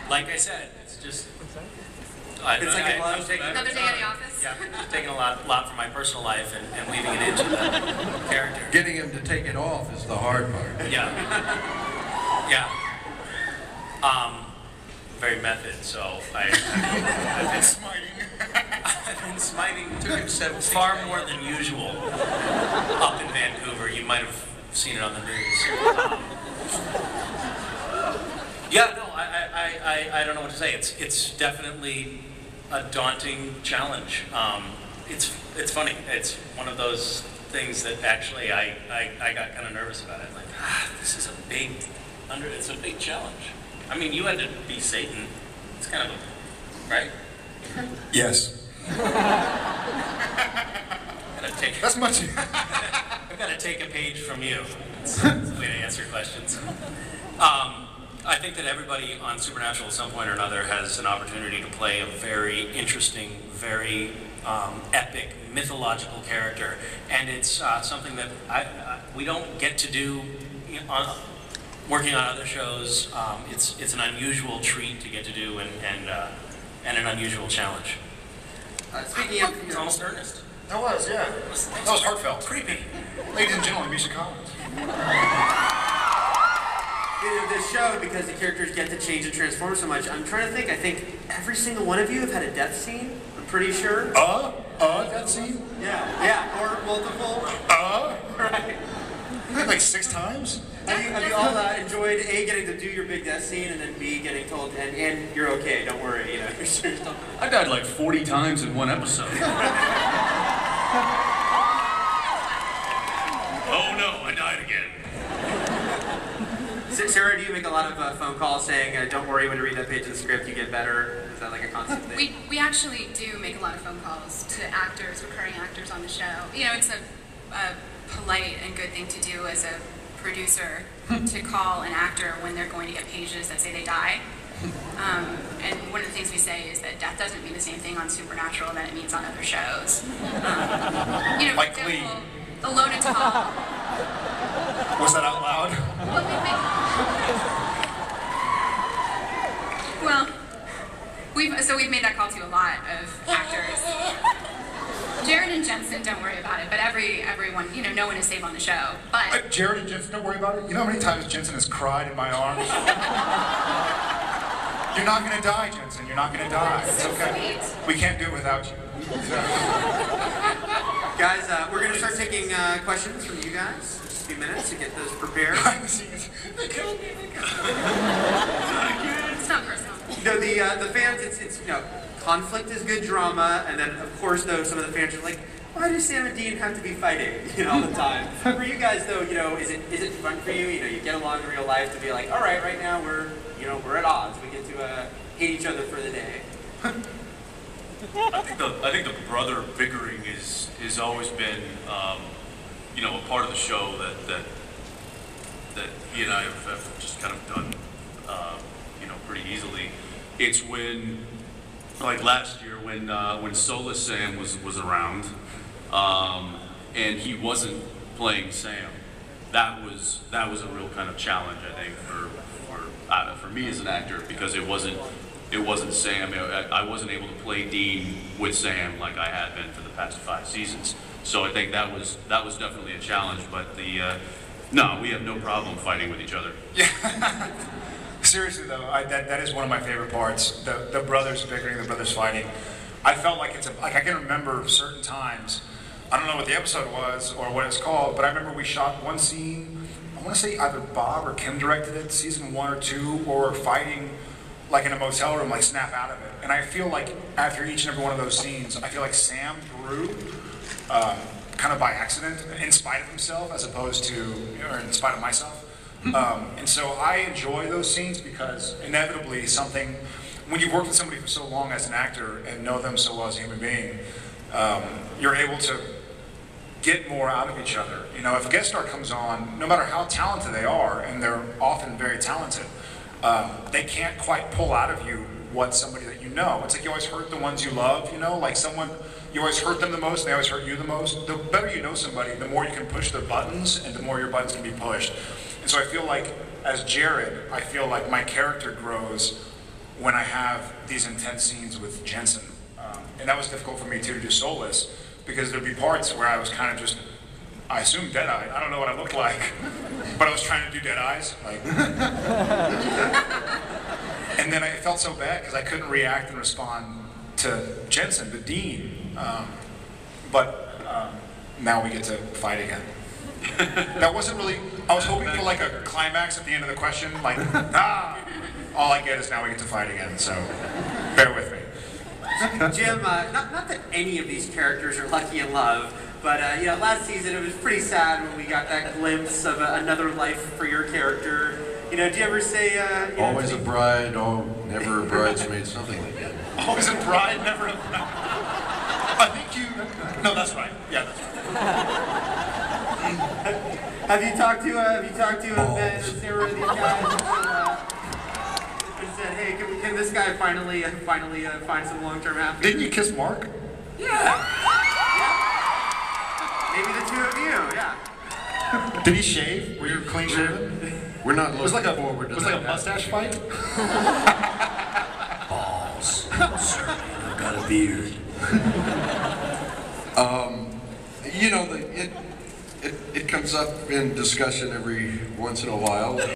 Like I said, it's just... I'm taking another day at the office? Yeah, I'm taking a lot from my personal life and weaving it into the character. Getting him to take it off is the hard part. Yeah. Yeah. Very method, so I've been smiting. I've been smiting far more than usual up in Vancouver. You might have seen it on the news. Yeah, no, I don't know what to say. It's definitely a daunting challenge. It's funny. It's one of those things that actually I got kind of nervous about it. Like, this is it's a big challenge. I mean, you had to be Satan. It's kind of right? Yes. That's much. I've got to take a page from you. That's the way to answer questions. I think that everybody on Supernatural at some point or another has an opportunity to play a very interesting, very epic, mythological character, and it's something that we don't get to do working on other shows. It's an unusual treat to get to do, and an unusual challenge. Speaking of, it's almost earnest. That was, yeah. That was heartfelt. Creepy. Ladies and gentlemen, Misha Collins. This show, because the characters get to change and transform so much, I'm trying to think, I think every single one of you have had a death scene, I'm pretty sure. Death scene? Yeah, or multiple. Right. Like 6 times? Have you all enjoyed A, getting to do your big death scene, and then B, getting told, and you're okay, don't worry, you know, you're serious. I died like 40 times in one episode. Oh no, I died again. Sera, do you make a lot of phone calls saying, don't worry, when you read that page of the script, you get better? Is that like a constant thing? We actually do make a lot of phone calls to actors, recurring actors on the show. You know, it's a polite and good thing to do as a producer, to call an actor when they're going to get pages that say they die. And one of the things we say is that death doesn't mean the same thing on Supernatural that it means on other shows. You know, like for example, Glee. The loaded call. Was that out loud? We've made that call to a lot of actors. Jared and Jensen, don't worry about it, but everyone, you know, no one is safe on the show. But Jared and Jensen, don't worry about it. You know how many times Jensen has cried in my arms? You're not gonna die, Jensen. You're not gonna die. It's okay. We can't do it without you. Guys, we're gonna start taking questions from you guys. Just a few minutes to get those prepared. it's not personal. You know, the fans, it's you know, conflict is good drama, and then of course though some of the fans are like, why do Sam and Dean have to be fighting, you know, all the time? For you guys though, you know, is it fun for you? You know, you get along in real life to be like, all right now we're at odds. We get to hate each other for the day. I think the brother bickering is always been you know, a part of the show that he and I have just kind of done you know, pretty easily. It's when, like last year when Soulless Sam was around and he wasn't playing Sam, that was a real kind of challenge, I think, for me as an actor, because it wasn't Sam. I wasn't able to play Dean with Sam like I had been for the past 5 seasons. So I think that was definitely a challenge. But no, we have no problem fighting with each other. Yeah. Seriously though, that is one of my favorite parts. The brothers bickering, the brothers fighting. I felt like I can remember certain times. I don't know what the episode was or what it's called, but I remember we shot one scene. I want to say either Bob or Kim directed it, season 1 or 2, or fighting like in a motel room, like snap out of it. And I feel like after each and every one of those scenes, I feel like Sam grew kind of by accident, in spite of himself, as opposed to, or in spite of myself. And so I enjoy those scenes because inevitably when you've worked with somebody for so long as an actor and know them so well as a human being, you're able to get more out of each other. You know, if a guest star comes on, no matter how talented they are, and they're often very talented, they can't quite pull out of you what somebody that you know. It's like you always hurt the ones you love, you know, like you always hurt them the most, and they always hurt you the most. The better you know somebody, the more you can push their buttons, and the more your buttons can be pushed. And so I feel like, as Jared, I feel like my character grows when I have these intense scenes with Jensen. And that was difficult for me too to do soulless, because there'd be parts where I was kind of just, I assumed dead-eyed. I don't know what I looked like, but I was trying to do dead eyes. Like. And then I felt so bad because I couldn't react and respond to Jensen, the Dean. But now we get to fight again. That wasn't really, I was hoping for like a climax at the end of the question, like, all I get is now we get to fight again, so bear with me. Jim, not that any of these characters are lucky in love, but you know, last season it was pretty sad when we got that glimpse of another life for your character. You know, do you ever say, you know, Always a bride, never a bridesmaid, something like that. Always a bride, never a bride. I think you, no, that's right. Yeah, that's right. Have you talked to Ben and Sera, these guys? And said, hey, can this guy finally find some long-term happiness? Didn't you kiss Mark? Yeah. Maybe the two of you, yeah. Did he shave? Were you clean shaven? We're not It was looking like forward to it was that. like a mustache fight? Balls. I've got a beard. You know, it comes up in discussion every once in a while.